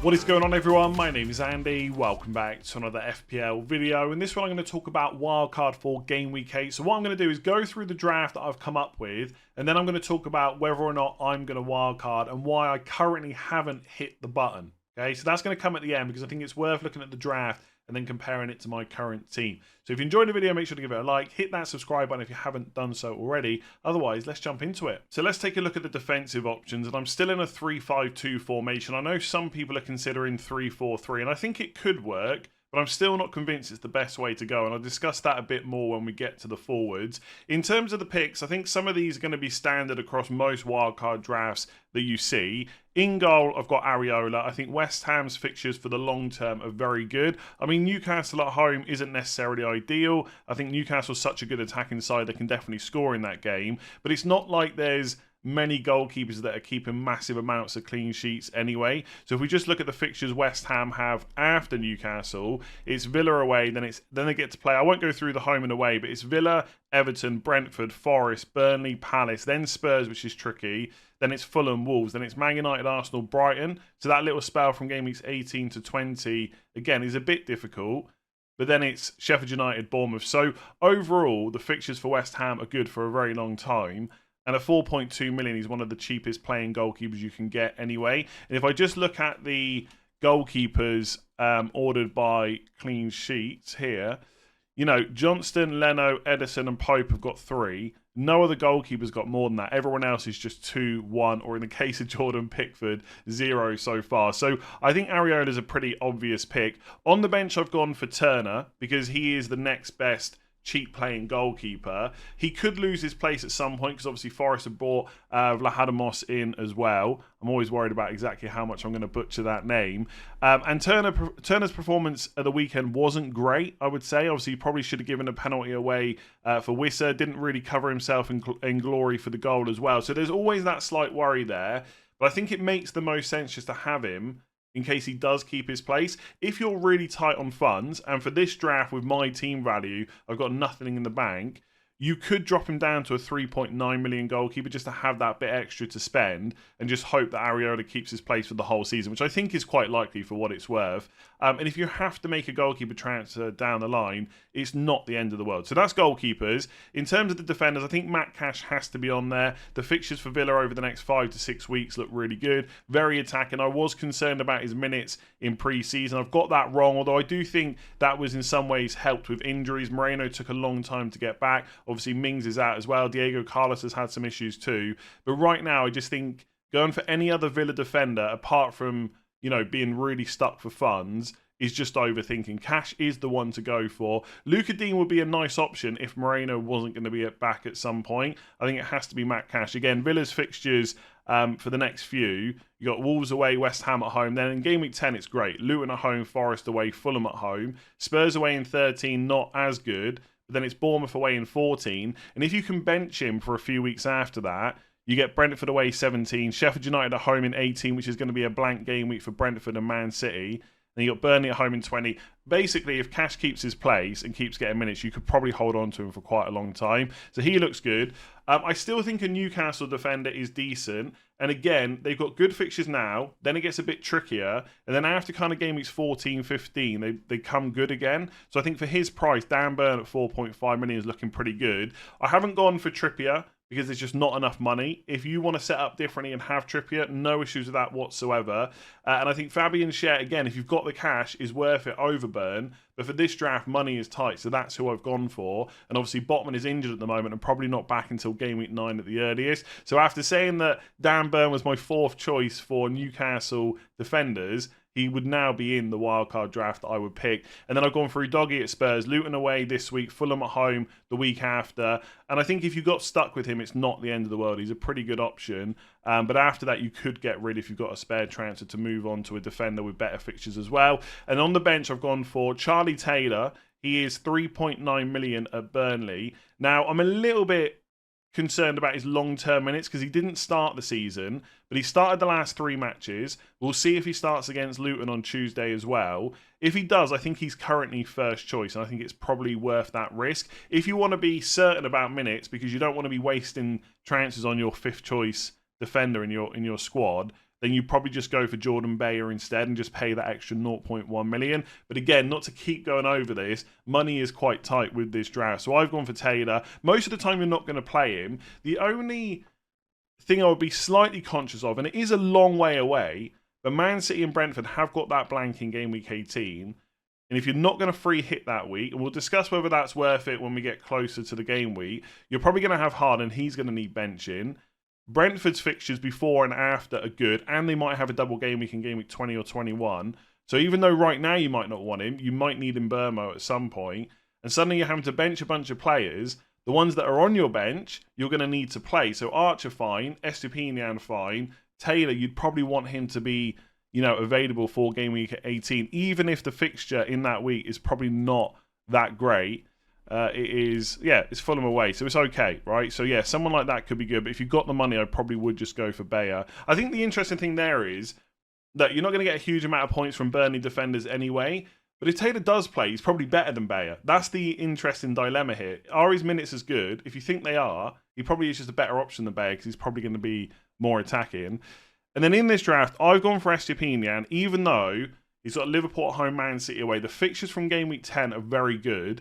What is going on, everyone? My name is Andy. Welcome back to another FPL video. In this one, I'm going to talk about wildcard for Game Week 8. So what I'm going to do is go through the draft that I've come up with, and then I'm going to talk about whether or not I'm going to wildcard and why I currently haven't hit the button. Okay, so that's going to come at the end because I think it's worth looking at the draft and then comparing it to my current team. So if you enjoyed the video, make sure to give it a like, hit that subscribe button if you haven't done so already. Otherwise, let's jump into it. So let's take a look at the defensive options, and I'm still in a 3-5-2 formation. I know some people are considering 3-4-3, and I think it could work, but I'm still not convinced it's the best way to go, and I'll discuss that a bit more when we get to the forwards. In terms of the picks, I think some of these are going to be standard across most wildcard drafts that you see. In goal, I've got Areola. I think West Ham's fixtures for the long term are very good. I mean, Newcastle at home isn't necessarily ideal. I think Newcastle's such a good attacking side, they can definitely score in that game, but it's not like there's many goalkeepers that are keeping massive amounts of clean sheets anyway. So if we just look at the fixtures West Ham have after Newcastle, it's Villa away, then they get to play. I won't go through the home and away, but it's Villa, Everton, Brentford, Forest, Burnley, Palace, then Spurs, which is tricky. Then it's Fulham, Wolves, then it's Man United, Arsenal, Brighton. So that little spell from game weeks 18 to 20, again, is a bit difficult. But then it's Sheffield United, Bournemouth. So overall, the fixtures for West Ham are good for a very long time. And at 4.2 million, he's one of the cheapest playing goalkeepers you can get anyway. And if I just look at the goalkeepers ordered by clean sheets here, you know, Johnston, Leno, Edison and Pope have got 3. No other goalkeepers got more than that. Everyone else is just 2, 1, or in the case of Jordan Pickford, 0 so far. So I think Areola is a pretty obvious pick. On the bench, I've gone for Turner because he is the next best cheap playing goalkeeper. He could lose his place at some point because obviously Forest have brought Vlahadimos in as well. I'm always worried about exactly how much I'm going to butcher that name. And Turner's performance at the weekend wasn't great, I would say. Obviously, he probably should have given a penalty away for Wissa. Didn't really cover himself in glory for the goal as well. So there's always that slight worry there. But I think it makes the most sense just to have him in case he does keep his place. If you're really tight on funds, and for this draft with my team value, I've got nothing in the bank, you could drop him down to a 3.9 million goalkeeper just to have that bit extra to spend and just hope that Areola keeps his place for the whole season, which I think is quite likely for what it's worth. And if you have to make a goalkeeper transfer down the line, it's not the end of the world. So that's goalkeepers. In terms of the defenders, I think Matt Cash has to be on there. The fixtures for Villa over the next 5 to 6 weeks look really good. Very attacking. I was concerned about his minutes in pre-season. I've got that wrong, although I do think that was in some ways helped with injuries. Moreno took a long time to get back. Obviously, Mings is out as well. Diego Carlos has had some issues too. But right now, I just think going for any other Villa defender, apart from, you know, being really stuck for funds, is just overthinking. Cash is the one to go for. Luca Dean would be a nice option if Moreno wasn't going to be back at some point. I think it has to be Matt Cash. Again, Villa's fixtures for the next few, you got Wolves away, West Ham at home. Then in game week 10, it's great. Luton at home, Forest away, Fulham at home. Spurs away in 13, not as good. But then it's Bournemouth away in 14. And if you can bench him for a few weeks after that, you get Brentford away 17, Sheffield United at home in 18, which is going to be a blank game week for Brentford and Man City. Then you got Burnley at home in 20. Basically, if Cash keeps his place and keeps getting minutes, you could probably hold on to him for quite a long time. So he looks good. I still think a Newcastle defender is decent. And again, they've got good fixtures now. Then it gets a bit trickier. And then after kind of game weeks 14, 15, they come good again. So I think for his price, Dan Burn at 4.5 million is looking pretty good. I haven't gone for Trippier because there's just not enough money. If you want to set up differently and have Trippier, no issues with that whatsoever. And I think Fabian Schär, again, if you've got the cash, is worth it over Burn. But for this draft, money is tight, so that's who I've gone for. And obviously, Botman is injured at the moment and probably not back until game week 9 at the earliest. So after saying that Dan Burn was my 4th choice for Newcastle defenders, he would now be in the wildcard draft that I would pick. And then I've gone through Doggy at Spurs, Luton away this week, Fulham at home the week after. And I think if you got stuck with him, it's not the end of the world. He's a pretty good option. But after that, you could get rid if you've got a spare transfer to move on to a defender with better fixtures as well. And on the bench, I've gone for Charlie Taylor. He is 3.9 million at Burnley. Now, I'm a little bit concerned about his long-term minutes because he didn't start the season, but he started the last 3 matches. We'll see if he starts against Luton on Tuesday as well. If he does, I think he's currently first choice, and I think it's probably worth that risk. If you want to be certain about minutes, because you don't want to be wasting chances on your 5th choice defender in your squad, then then you probably just go for Jordan Bayer instead and just pay that extra 0.1 million. But again, not to keep going over this, money is quite tight with this draft. So I've gone for Taylor. Most of the time, you're not going to play him. The only thing I would be slightly conscious of, and it is a long way away, but Man City and Brentford have got that blank in game week 18. And if you're not going to free hit that week, and we'll discuss whether that's worth it when we get closer to the game week, you're probably going to have Harden. He's going to need benching. Brentford's fixtures before and after are good, and they might have a double game week in game week 20 or 21. So even though right now you might not want him, you might need him Burmo at some point, and suddenly you're having to bench a bunch of players. The ones that are on your bench, you're going to need to play. So Archer, fine. Estupinian, fine. Taylor, you'd probably want him to be, available for game week 18, even if the fixture in that week is probably not that great. It's Fulham away, so it's okay, right? So yeah, someone like that could be good, but if you've got the money, I probably would just go for Bayer. I think the interesting thing there is that you're not going to get a huge amount of points from Burnley defenders anyway, but if Taylor does play, he's probably better than Bayer. That's the interesting dilemma here. Are his minutes as good? If you think they are, he probably is just a better option than Bayer because he's probably going to be more attacking. And then in this draft, I've gone for Estupinian, even though he's got Liverpool at home, Man City away. The fixtures from game week 10 are very good.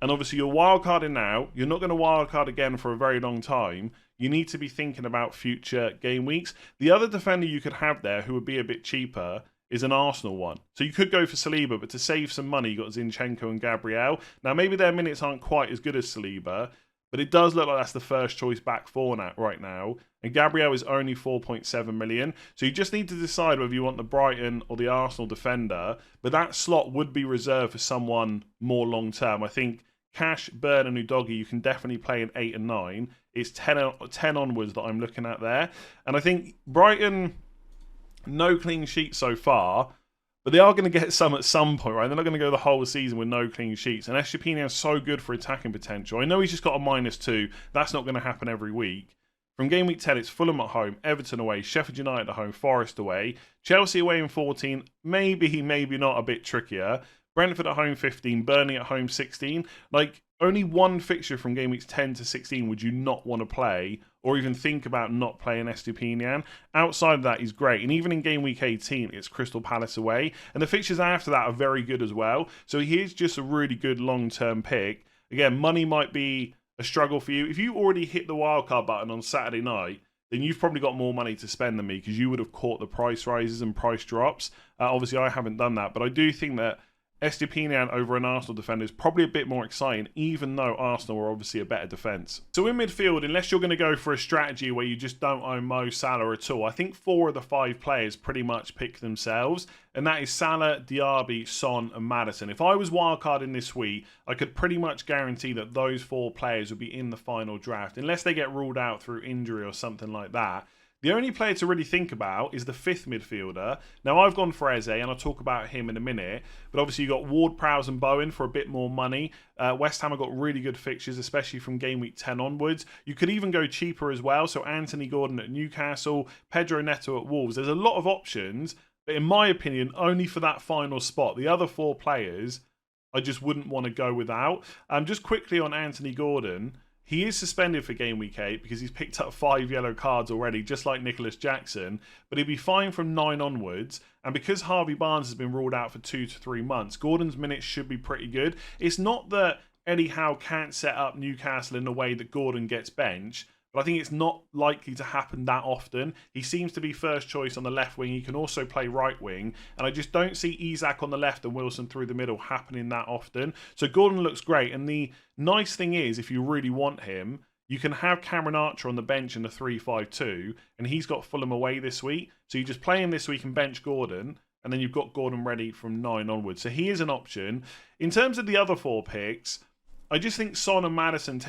And obviously you're wildcarding now. You're not going to wildcard again for a very long time. You need to be thinking about future game weeks. The other defender you could have there who would be a bit cheaper is an Arsenal one. So you could go for Saliba, but to save some money, you've got Zinchenko and Gabriel. Now, maybe their minutes aren't quite as good as Saliba, but it does look like that's the first choice back four right now. And Gabriel is only 4.7 million. So you just need to decide whether you want the Brighton or the Arsenal defender. But that slot would be reserved for someone more long-term. I think Cash, Burn and Udogie, you can definitely play in 8 and 9. It's 10 onwards that I'm looking at there. And I think Brighton, no clean sheets so far. But they are going to get some at some point, right? They're not going to go the whole season with no clean sheets. And Estupinian is so good for attacking potential. I know he's just got a -2. That's not going to happen every week. From game week 10, it's Fulham at home, Everton away, Sheffield United at home, Forest away, Chelsea away in 14. Maybe not, a bit trickier. Brentford at home 15, Burnley at home 16. Like, only one fixture from game weeks 10 to 16 would you not want to play or even think about not playing Estupinian. Outside of that, he's great. And even in game week 18, it's Crystal Palace away. And the fixtures after that are very good as well. So he is just a really good long-term pick. Again, money might be a struggle for you. If you already hit the wildcard button on Saturday night, then you've probably got more money to spend than me because you would have caught the price rises and price drops. Obviously, I haven't done that, but I do think that Estupinian over an Arsenal defender is probably a bit more exciting, even though Arsenal are obviously a better defence. So in midfield, unless you're going to go for a strategy where you just don't own Mo Salah at all, I think 4 of the 5 players pretty much pick themselves, and that is Salah, Diaby, Son and Maddison. If I was wildcarding this week, I could pretty much guarantee that those 4 players would be in the final draft, unless they get ruled out through injury or something like that. The only player to really think about is the 5th midfielder. Now, I've gone for Eze, and I'll talk about him in a minute. But obviously, you've got Ward, Prowse and Bowen for a bit more money. West Ham have got really good fixtures, especially from game week 10 onwards. You could even go cheaper as well. So Anthony Gordon at Newcastle, Pedro Neto at Wolves. There's a lot of options, but in my opinion, only for that final spot. The other 4 players, I just wouldn't want to go without. Just quickly on Anthony Gordon. He is suspended for game week 8 because he's picked up 5 yellow cards already, just like Nicholas Jackson. But he'll be fine from 9 onwards. And because Harvey Barnes has been ruled out for 2 to 3 months, Gordon's minutes should be pretty good. It's not that Eddie Howe can't set up Newcastle in a way that Gordon gets benched, but I think it's not likely to happen that often. He seems to be first choice on the left wing. He can also play right wing. And I just don't see Isak on the left and Wilson through the middle happening that often. So Gordon looks great. And the nice thing is, if you really want him, you can have Cameron Archer on the bench in the 3-5-2. And he's got Fulham away this week. So you just play him this week and bench Gordon. And then you've got Gordon ready from 9 onwards. So he is an option. In terms of the other 4 picks, I just think Son and Maddison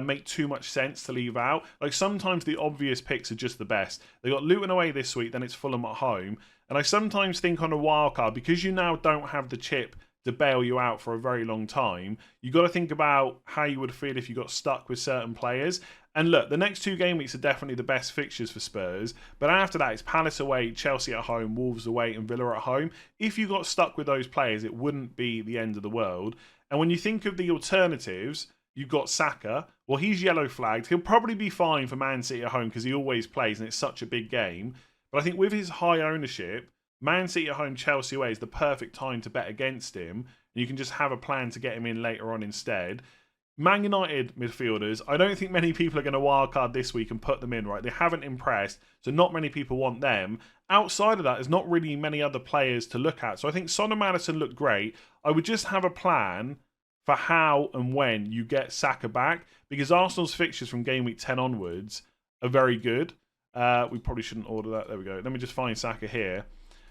make too much sense to leave out. Like, sometimes the obvious picks are just the best. They got Luton away this week, then it's Fulham at home. And I sometimes think on a wildcard, because you now don't have the chip to bail you out for a very long time, you got to think about how you would feel if you got stuck with certain players. And look, the next 2 game weeks are definitely the best fixtures for Spurs. But after that, it's Palace away, Chelsea at home, Wolves away and Villa at home. If you got stuck with those players, it wouldn't be the end of the world. And when you think of the alternatives, you've got Saka. Well, he's yellow flagged. He'll probably be fine for Man City at home because he always plays and it's such a big game. But I think with his high ownership, Man City at home, Chelsea away is the perfect time to bet against him. You can just have a plan to get him in later on instead. Man United midfielders, I don't think many people are going to wildcard this week and put them in, right? They haven't impressed, so not many people want them. Outside of that, there's not really many other players to look at. So I think Son and Maddison look great. I would just have a plan for how and when you get Saka back, because Arsenal's fixtures from game week 10 onwards are very good. We probably shouldn't order that. There we go. Let me just find Saka here.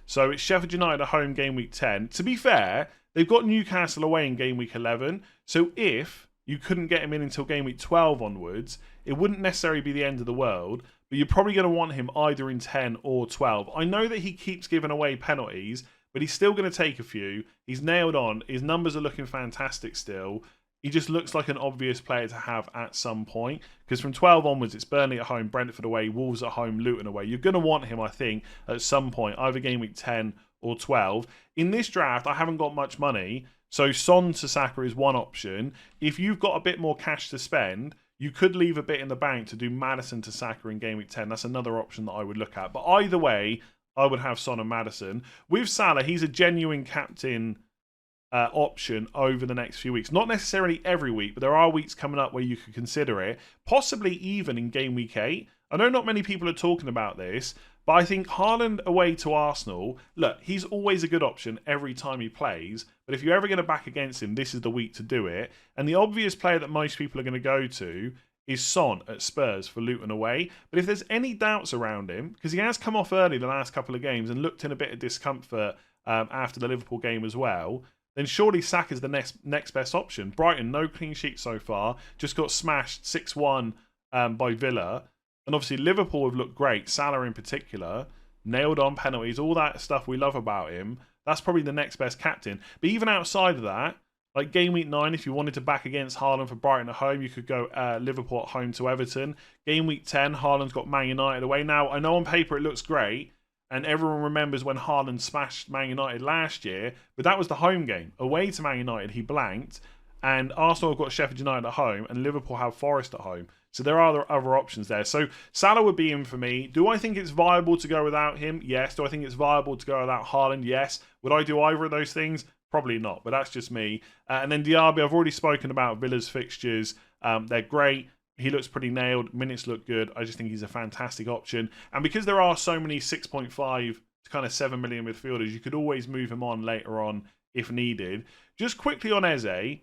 So it's Sheffield United at home game week 10. To be fair, they've got Newcastle away in game week 11. So if you couldn't get him in until game week 12 onwards, it wouldn't necessarily be the end of the world, but you're probably going to want him either in 10 or 12. I know that he keeps giving away penalties, but he's still going to take a few. He's nailed on. His numbers are looking fantastic still. He just looks like an obvious player to have at some point, because from 12 onwards, it's Burnley at home, Brentford away, Wolves at home, Luton away. You're going to want him, I think, at some point, either game week 10 or 12. In this draft, I haven't got much money, so Son to Saka is one option. If you've got a bit more cash to spend, you could leave a bit in the bank to do Maddison to Saka in game week 10. That's another option that I would look at. But either way, I would have Son and Maddison. With Salah, he's a genuine captain option over the next few weeks. Not necessarily every week, but there are weeks coming up where you could consider it. Possibly even in game week 8. I know not many people are talking about this, but I think Haaland away to Arsenal, look, he's always a good option every time he plays. But if you're ever going to back against him, this is the week to do it. And the obvious player that most people are going to go to is Son at Spurs for Luton away. But if there's any doubts around him, because he has come off early the last couple of games and looked in a bit of discomfort after the Liverpool game as well, then surely Saka's the next best option. Brighton, no clean sheet so far, just got smashed 6-1 by Villa. And obviously Liverpool have looked great, Salah in particular, nailed on penalties, all that stuff we love about him. That's probably the next best captain. But even outside of that, like game week 9, if you wanted to back against Haaland for Brighton at home, you could go Liverpool at home to Everton. Game week 10, Haaland's got Man United away. Now, I know on paper it looks great, and everyone remembers when Haaland smashed Man United last year, but that was the home game. Away to Man United, he blanked, and Arsenal have got Sheffield United at home, and Liverpool have Forest at home. So there are other options there. So Salah would be in for me. Do I think it's viable to go without him? Yes. Do I think it's viable to go without Haaland? Yes. Would I do either of those things? Probably not, but that's just me. And then Diaby, I've already spoken about Villa's fixtures. They're great. He looks pretty nailed. Minutes look good. I just think he's a fantastic option. And because there are so many 6.5 to kind of 7 million midfielders, you could always move him on later on if needed. Just quickly on Eze,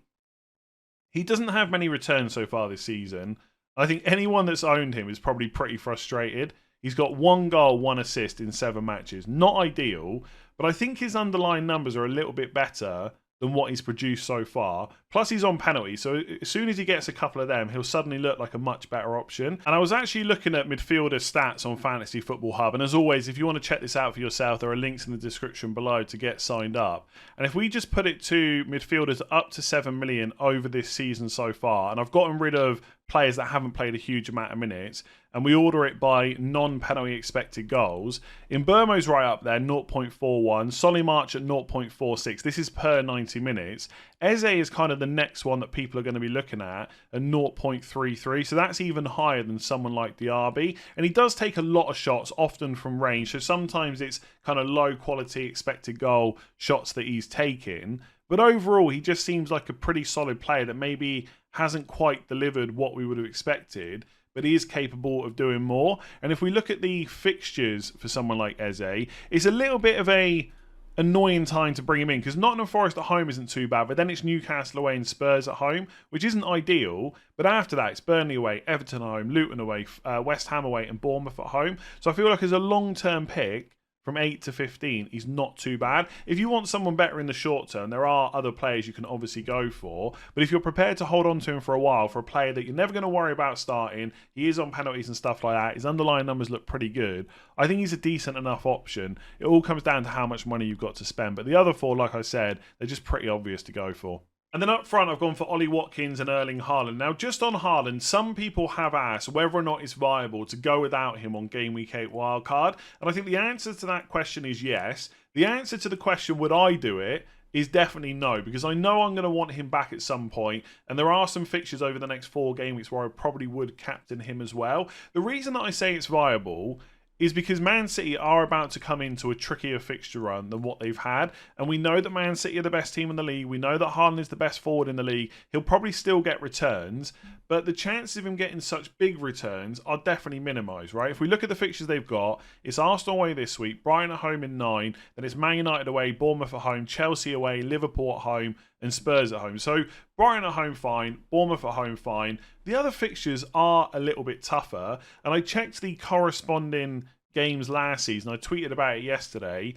he doesn't have many returns so far this season. I think anyone that's owned him is probably pretty frustrated. He's got 1 goal, 1 assist in 7 matches. Not ideal, but I think his underlying numbers are a little bit better than what he's produced so far. Plus, he's on penalties, so as soon as he gets a couple of them, he'll suddenly look like a much better option. And I was actually looking at midfielder stats on Fantasy Football Hub, and as always, if you want to check this out for yourself, there are links in the description below to get signed up. And if we just put it to midfielders up to 7 million over this season so far, and I've gotten rid of players that haven't played a huge amount of minutes, and we order it by non-penalty expected goals. Mbeumo's right up there, 0.41. Solly March at 0.46. This is per 90 minutes. Eze is kind of the next one that people are going to be looking at 0.33. So that's even higher than someone like Diaby. And he does take a lot of shots, often from range. So sometimes it's kind of low quality expected goal shots that he's taking. But overall, he just seems like a pretty solid player that maybe hasn't quite delivered what we would have expected, but he is capable of doing more. And if we look at the fixtures for someone like Eze, it's a little bit of a annoying time to bring him in, because Nottingham Forest at home isn't too bad, but then it's Newcastle away and Spurs at home, which isn't ideal. But after that, it's Burnley away, Everton at home, Luton away, West Ham away, and Bournemouth at home. So I feel like as a long-term pick, from 8 to 15, he's not too bad. If you want someone better in the short term, there are other players you can obviously go for. But if you're prepared to hold on to him for a while, for a player that you're never going to worry about starting, he is on penalties and stuff like that, his underlying numbers look pretty good, I think he's a decent enough option. It all comes down to how much money you've got to spend. But the other 4, like I said, they're just pretty obvious to go for. And then up front, I've gone for Ollie Watkins and Erling Haaland. Now, just on Haaland, some people have asked whether or not it's viable to go without him on Game Week 8 wildcard. And I think the answer to that question is yes. The answer to the question, would I do it, is definitely no, because I know I'm going to want him back at some point, and there are some fixtures over the next 4 game weeks where I probably would captain him as well. The reason that I say it's viable is because Man City are about to come into a trickier fixture run than what they've had. And we know that Man City are the best team in the league. We know that Haaland is the best forward in the league. He'll probably still get returns, but the chances of him getting such big returns are definitely minimised, right? If we look at the fixtures they've got, it's Arsenal away this week, Brighton at home in 9, then it's Man United away, Bournemouth at home, Chelsea away, Liverpool at home, and Spurs at home. So Brighton at home, fine. Bournemouth at home, fine. The other fixtures are a little bit tougher, and I checked the corresponding games last season. I tweeted about it yesterday.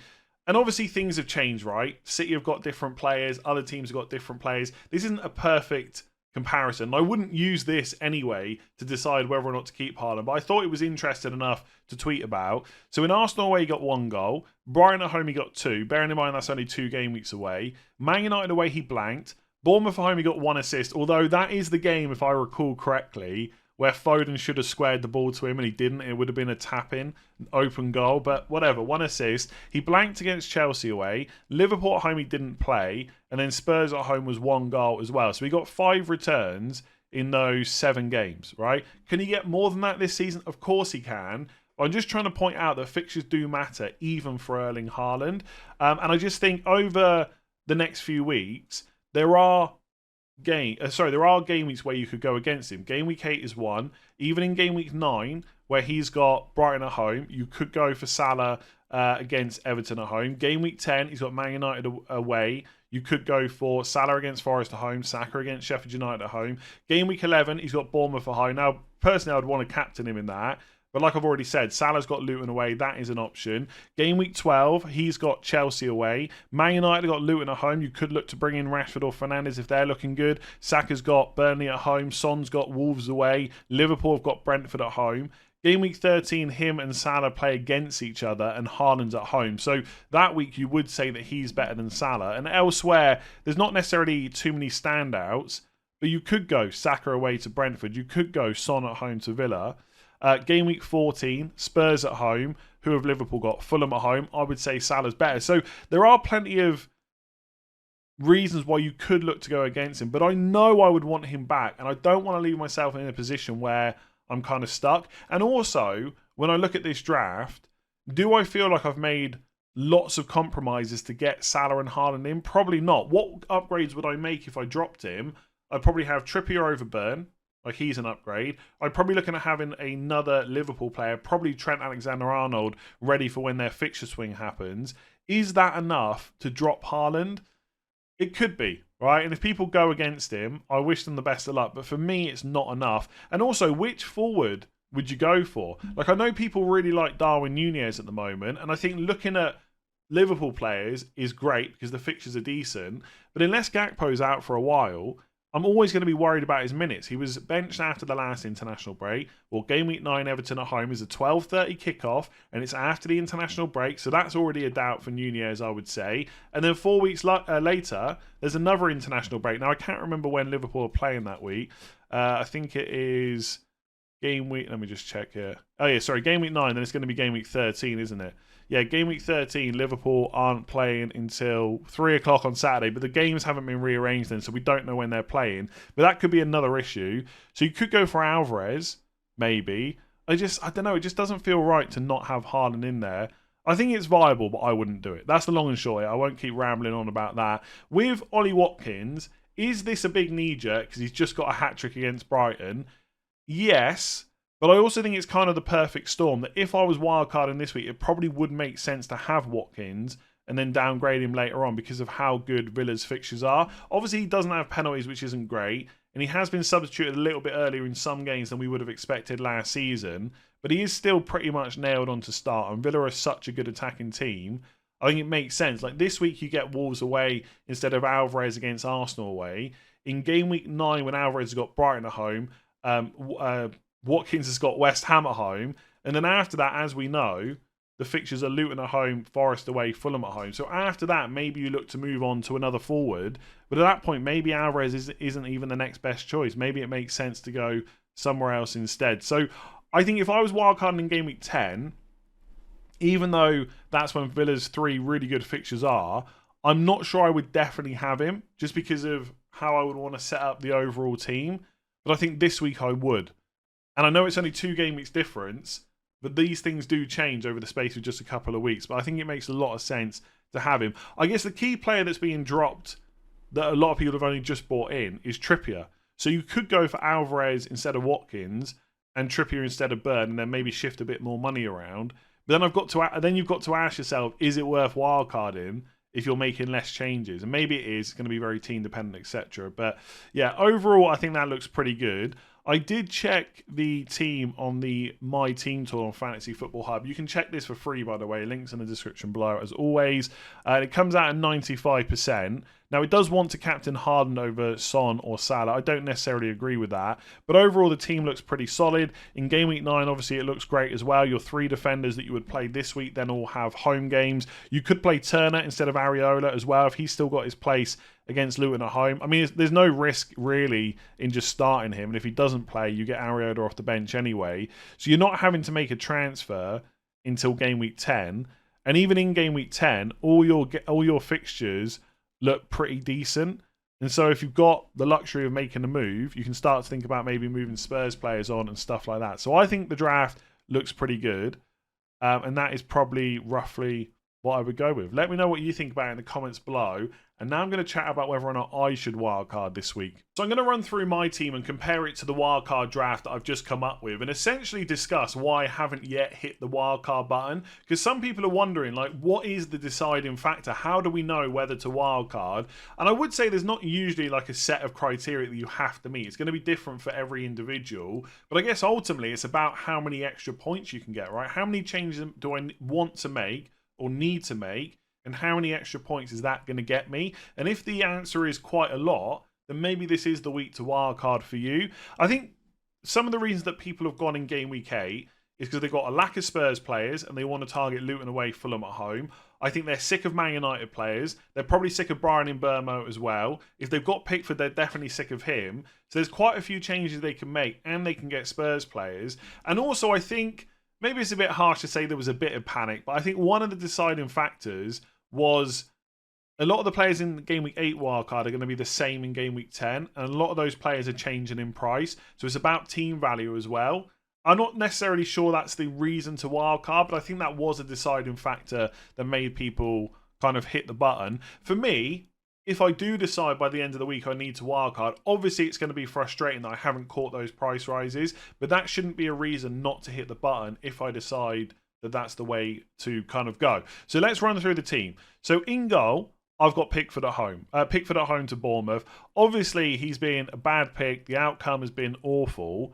And obviously things have changed, right? City have got different players. Other teams have got different players. This isn't a perfect comparison. I wouldn't use this anyway to decide whether or not to keep Haaland, but I thought it was interesting enough to tweet about. So in Arsenal away, he got 1 goal. Brighton at home, he got 2. Bearing in mind that's only 2 game weeks away. Man United away, he blanked. Bournemouth at home, he got 1 assist. Although that is the game, if I recall correctly, where Foden should have squared the ball to him and he didn't. It would have been a tap-in, an open goal, but whatever, 1 assist. He blanked against Chelsea away. Liverpool at home, he didn't play. And then Spurs at home was 1 goal as well. So he got 5 returns in those 7 games, right? Can he get more than that this season? Of course he can. I'm just trying to point out that fixtures do matter, even for Erling Haaland. And I just think over the next few weeks, there are game weeks where you could go against him. Game week 8 is 1. Even in game week 9, where he's got Brighton at home, you could go for Salah against Everton at home. Game week 10, he's got Man United away. You could go for Salah against Forest at home, Saka against Sheffield United at home. Game week 11, he's got Bournemouth at home. Now, personally, I'd want to captain him in that. But like I've already said, Salah's got Luton away. That is an option. Game week 12, he's got Chelsea away. Man United got Luton at home. You could look to bring in Rashford or Fernandes if they're looking good. Saka's got Burnley at home. Son's got Wolves away. Liverpool have got Brentford at home. Game week 13, him and Salah play against each other and Haaland's at home. So that week you would say that he's better than Salah. And elsewhere, there's not necessarily too many standouts, but you could go Saka away to Brentford. You could go Son at home to Villa. Game week 14, Spurs at home. Who have Liverpool got? Fulham at home. I would say Salah's better. So there are plenty of reasons why you could look to go against him. But I know I would want him back. And I don't want to leave myself in a position where I'm kind of stuck. And also, when I look at this draft, do I feel like I've made lots of compromises to get Salah and Haaland in? Probably not. What upgrades would I make if I dropped him? I'd probably have Trippier over Burn. Like, he's an upgrade. I'd probably looking at having another Liverpool player, probably Trent Alexander-Arnold, ready for when their fixture swing happens. Is that enough to drop Haaland? It could be, right? And if people go against him, I wish them the best of luck. But for me, it's not enough. And also, which forward would you go for? Like, I know people really like Darwin Núñez at the moment. And I think looking at Liverpool players is great because the fixtures are decent. But unless Gakpo's out for a while, I'm always going to be worried about his minutes. He was benched after the last international break. Well, game week 9, Everton at home is a 12:30 kickoff, and it's after the international break, so that's already a doubt for Núñez, I would say. And then 4 weeks later, there's another international break. Now, I can't remember when Liverpool are playing that week. I think it is game week... Let me just check here. Oh, yeah, sorry, game week 9, then it's going to be game week 13, isn't it? Yeah, game week 13, Liverpool aren't playing until 3 o'clock on Saturday, but the games haven't been rearranged then, so we don't know when they're playing. But that could be another issue. So you could go for Alvarez, maybe. I don't know, it just doesn't feel right to not have Haaland in there. I think it's viable, but I wouldn't do it. That's the long and short. I won't keep rambling on about that. With Ollie Watkins, is this a big knee-jerk because he's just got a hat-trick against Brighton? Yes. But I also think it's kind of the perfect storm that if I was wildcarding this week, it probably would make sense to have Watkins and then downgrade him later on because of how good Villa's fixtures are. Obviously, he doesn't have penalties, which isn't great. And he has been substituted a little bit earlier in some games than we would have expected last season. But he is still pretty much nailed on to start. And Villa are such a good attacking team. I think it makes sense. Like this week, you get Wolves away instead of Alvarez against Arsenal away. In game week 9, when Alvarez has got Brighton at home, Watkins has got West Ham at home. And then after that, as we know, the fixtures are Luton at home, Forest away, Fulham at home. So after that, maybe you look to move on to another forward. But at that point, maybe Alvarez isn't even the next best choice. Maybe it makes sense to go somewhere else instead. So I think if I was wildcarding in game week 10, even though that's when Villa's 3 really good fixtures are, I'm not sure I would definitely have him just because of how I would want to set up the overall team. But I think this week I would. And I know it's only 2 game weeks difference, but these things do change over the space of just a couple of weeks. But I think it makes a lot of sense to have him. I guess the key player that's being dropped that a lot of people have only just bought in is Trippier. So you could go for Alvarez instead of Watkins and Trippier instead of Bird, and then maybe shift a bit more money around. But then you've got to ask yourself, is it worth wildcarding if you're making less changes? And maybe it is. It's going to be very team dependent, etc. But yeah, overall, I think that looks pretty good. I did check the team on the My Team tool on Fantasy Football Hub. You can check this for free, by the way. Links in the description below, as always. It comes out at 95%. Now, it does want to captain Harden over Son or Salah. I don't necessarily agree with that. But overall, the team looks pretty solid. In Game Week 9, obviously, it looks great as well. Your 3 defenders that you would play this week then all have home games. You could play Turner instead of Areola as well if he's still got his place against Luton at home. I mean, there's no risk really in just starting him. And if he doesn't play, you get Areola off the bench anyway. So you're not having to make a transfer until Game Week 10. And even in Game Week 10, all your fixtures look pretty decent. And so if you've got the luxury of making a move, you can start to think about maybe moving Spurs players on and stuff like that. So I think the draft looks pretty good. And that is probably roughly what I would go with. Let me know what you think about it in the comments below. And now I'm going to chat about whether or not I should wildcard this week. So I'm going to run through my team and compare it to the wildcard draft that I've just come up with and essentially discuss why I haven't yet hit the wildcard button. Because some people are wondering, like, what is the deciding factor? How do we know whether to wildcard? And I would say there's not usually like a set of criteria that you have to meet. It's going to be different for every individual. But I guess ultimately it's about how many extra points you can get, right? How many changes do I want to make or need to make? And how many extra points is that going to get me? And if the answer is quite a lot, then maybe this is the week to wildcard for you. I think some of the reasons that people have gone in Game Week 8 is because they've got a lack of Spurs players and they want to target Luton away, Fulham at home. I think they're sick of Man United players. They're probably sick of Brian in Burmo as well. If they've got Pickford, they're definitely sick of him. So there's quite a few changes they can make and they can get Spurs players. And also I think, maybe it's a bit harsh to say there was a bit of panic, but I think one of the deciding factors was a lot of the players in Game Week 8 wildcard are going to be the same in Game Week 10, and a lot of those players are changing in price. So it's about team value as well. I'm not necessarily sure that's the reason to wildcard, but I think that was a deciding factor that made people kind of hit the button. For me, if I do decide by the end of the week I need to wildcard, obviously it's going to be frustrating that I haven't caught those price rises, but that shouldn't be a reason not to hit the button if I decide that that's the way to kind of go. So let's run through the team. So in goal, I've got Pickford at home. Pickford at home to Bournemouth. Obviously, he's been a bad pick. The outcome has been awful.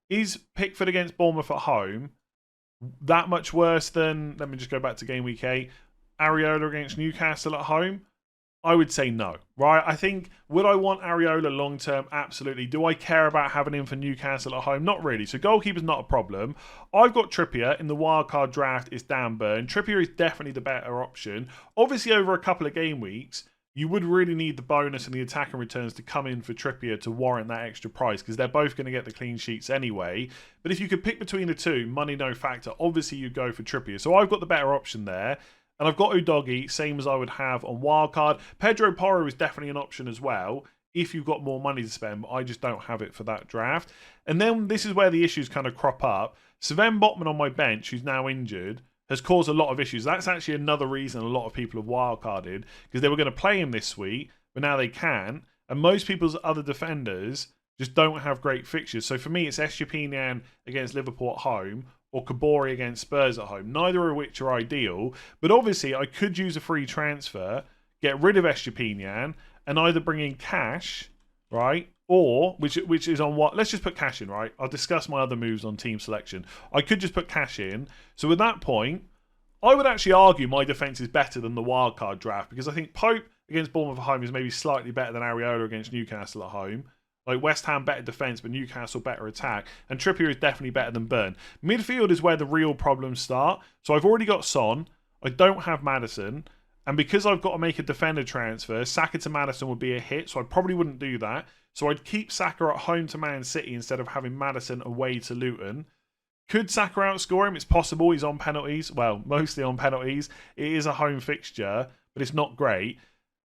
Is Pickford against Bournemouth at home that much worse than, let me just go back to Game Week 8, Areola against Newcastle at home? I would say no, right? I think, would I want Areola long term? Absolutely. Do I care about having him for Newcastle at home? Not really. So goalkeeper's not a problem. I've got Trippier. In the wildcard draft, it's Dan Burn. Trippier is definitely the better option. Obviously, over a couple of game weeks, you would really need the bonus and the attacking returns to come in for Trippier to warrant that extra price, because they're both going to get the clean sheets anyway. But if you could pick between the two, money no factor, obviously you'd go for Trippier. So I've got the better option there. And I've got Udogie, same as I would have on wildcard. Pedro Porro is definitely an option as well if you've got more money to spend, but I just don't have it for that draft. And then this is where the issues kind of crop up. Sven Botman on my bench, who's now injured, has caused a lot of issues. That's actually another reason a lot of people have wildcarded, because they were going to play him this week, but now they can. And most people's other defenders just don't have great fixtures. So for me, it's Estupiñán against Liverpool at home, or Kabori against Spurs at home, neither of which are ideal. But obviously, I could use a free transfer, get rid of Estupiñán, and either bring in cash, right? Or, which is on what? Let's just put cash in, right? I'll discuss my other moves on team selection. I could just put cash in. So at that point, I would actually argue my defence is better than the wildcard draft, because I think Pope against Bournemouth at home is maybe slightly better than Areola against Newcastle at home. Like West Ham better defence, but Newcastle better attack. And Trippier is definitely better than Burn. Midfield is where the real problems start. So I've already got Son. I don't have Maddison. And because I've got to make a defender transfer, Saka to Maddison would be a hit. So I probably wouldn't do that. So I'd keep Saka at home to Man City instead of having Maddison away to Luton. Could Saka outscore him? It's possible. He's on penalties. Well, mostly on penalties. It is a home fixture, but it's not great.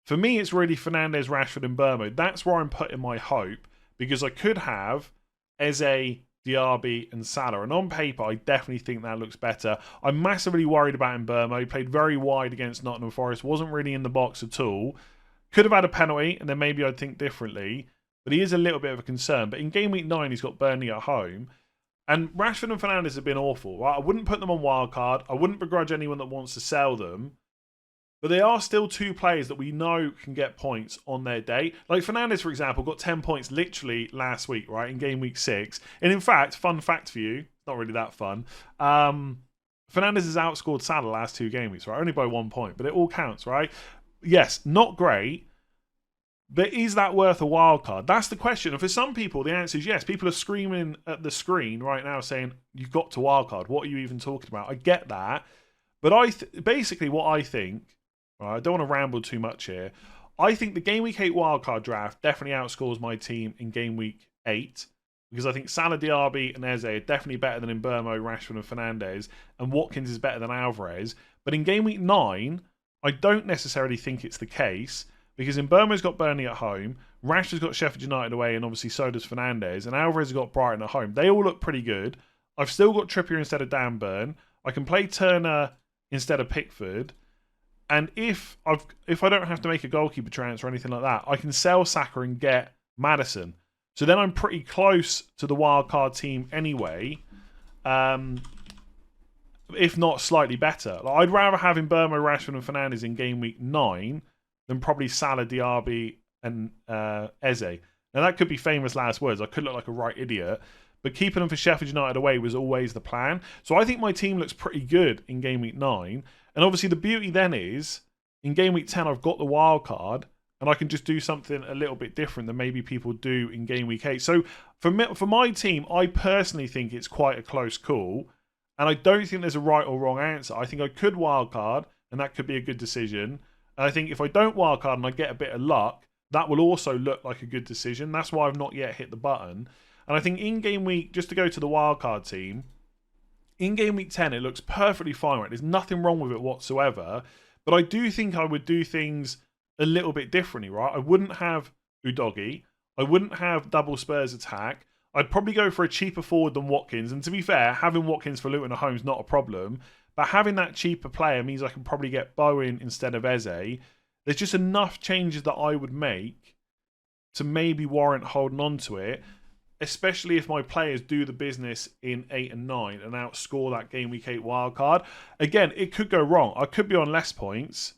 For me, it's really Fernandes, Rashford and Burmo. That's where I'm putting my hope, because I could have Eze Diaby and Salah. And on paper, I definitely think that looks better. I'm massively worried about Mbeumo. He played very wide against Nottingham Forest. Wasn't really in the box at all. Could have had a penalty, and then maybe I'd think differently. But he is a little bit of a concern. But in game week 9, he's got Burnley at home. And Rashford and Fernandes have been awful. Right? I wouldn't put them on wildcard. I wouldn't begrudge anyone that wants to sell them. But they are still two players that we know can get points on their day. Like Fernandes, for example, got 10 points literally last week, right, in game week 6. And in fact, fun fact for you, not really that fun, Fernandes has outscored Salah last 2 game weeks, right? Only by 1 point, but it all counts, right? Yes, not great, but is that worth a wild card? That's the question. And for some people, the answer is yes. People are screaming at the screen right now saying, you've got to wild card. What are you even talking about? I get that. But basically what I think, I don't want to ramble too much here. I think the Game Week 8 wildcard draft definitely outscores my team in Game Week 8 because I think Salah, Diaby and Eze are definitely better than Mbeumo, Rashford and Fernandes, and Watkins is better than Alvarez. But in Game Week 9, I don't necessarily think it's the case because Mbeumo's got Burnley at home, Rashford's got Sheffield United away, and obviously so does Fernandes, and Alvarez has got Brighton at home. They all look pretty good. I've still got Trippier instead of Dan Burn. I can play Turner instead of Pickford. And if I don't have to make a goalkeeper transfer or anything like that, I can sell Saka and get Maddison. So then I'm pretty close to the wildcard team anyway, if not slightly better. Like, I'd rather have Mbeumo, Rashford and Fernandes in game week 9 than probably Salah, Diaby and Eze. Now that could be famous last words. I could look like a right idiot. But keeping them for Sheffield United away was always the plan. So I think my team looks pretty good in game week 9. And obviously the beauty then is, in game week 10, I've got the wild card, and I can just do something a little bit different than maybe people do in game week 8. So for my team, I personally think it's quite a close call, and I don't think there's a right or wrong answer. I think I could wild card, and that could be a good decision. And I think if I don't wild card and I get a bit of luck, that will also look like a good decision. That's why I've not yet hit the button. And I think in game week, just to go to the wildcard team, in game week 10, it looks perfectly fine. Right? There's nothing wrong with it whatsoever. But I do think I would do things a little bit differently, right? I wouldn't have Udogie. I wouldn't have double Spurs attack. I'd probably go for a cheaper forward than Watkins. And to be fair, having Watkins for Luton at home is not a problem. But having that cheaper player means I can probably get Bowen instead of Eze. There's just enough changes that I would make to maybe warrant holding on to it, especially if my players do the business in 8 and 9 and outscore that game week 8 wildcard. Again, it could go wrong. I could be on less points,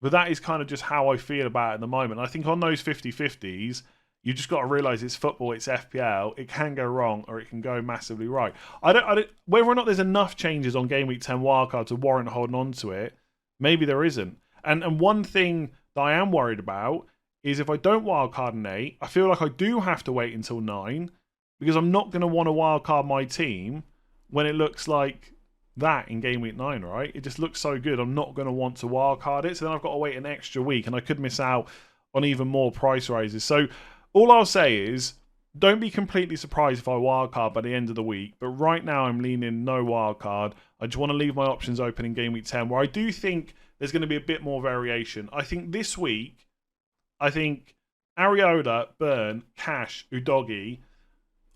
but that is kind of just how I feel about it at the moment. I think on those 50-50s, you just got to realise it's football, it's FPL. It can go wrong or it can go massively right. I don't whether or not there's enough changes on game week 10 wildcard to warrant holding on to it, maybe there isn't. And one thing that I am worried about is if I don't wildcard in 8, I feel like I do have to wait until 9 because I'm not going to want to wildcard my team when it looks like that in game week 9, right? It just looks so good. I'm not going to want to wildcard it. So then I've got to wait an extra week and I could miss out on even more price rises. So all I'll say is don't be completely surprised if I wildcard by the end of the week. But right now I'm leaning no wildcard. I just want to leave my options open in game week 10 where I do think there's going to be a bit more variation. I think this week, Areola, Burn, Cash, Udogie,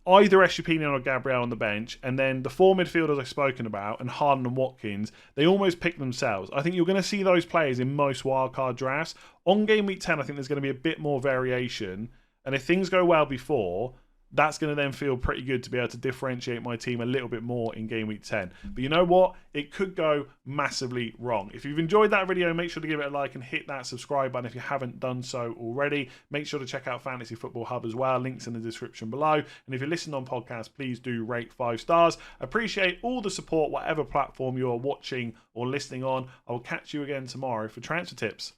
either Estupiñán or Gabriel on the bench, and then the 4 midfielders I've spoken about, and Harden and Watkins, they almost pick themselves. I think you're going to see those players in most wildcard drafts. On game week 10, I think there's going to be a bit more variation, and if things go well before, that's going to then feel pretty good to be able to differentiate my team a little bit more in game week 10. But you know what? It could go massively wrong. If you've enjoyed that video, make sure to give it a like and hit that subscribe button if you haven't done so already. Make sure to check out Fantasy Football Hub as well. Links in the description below. And if you're listening on podcast, please do rate 5 stars. Appreciate all the support, whatever platform you are watching or listening on. I will catch you again tomorrow for transfer tips.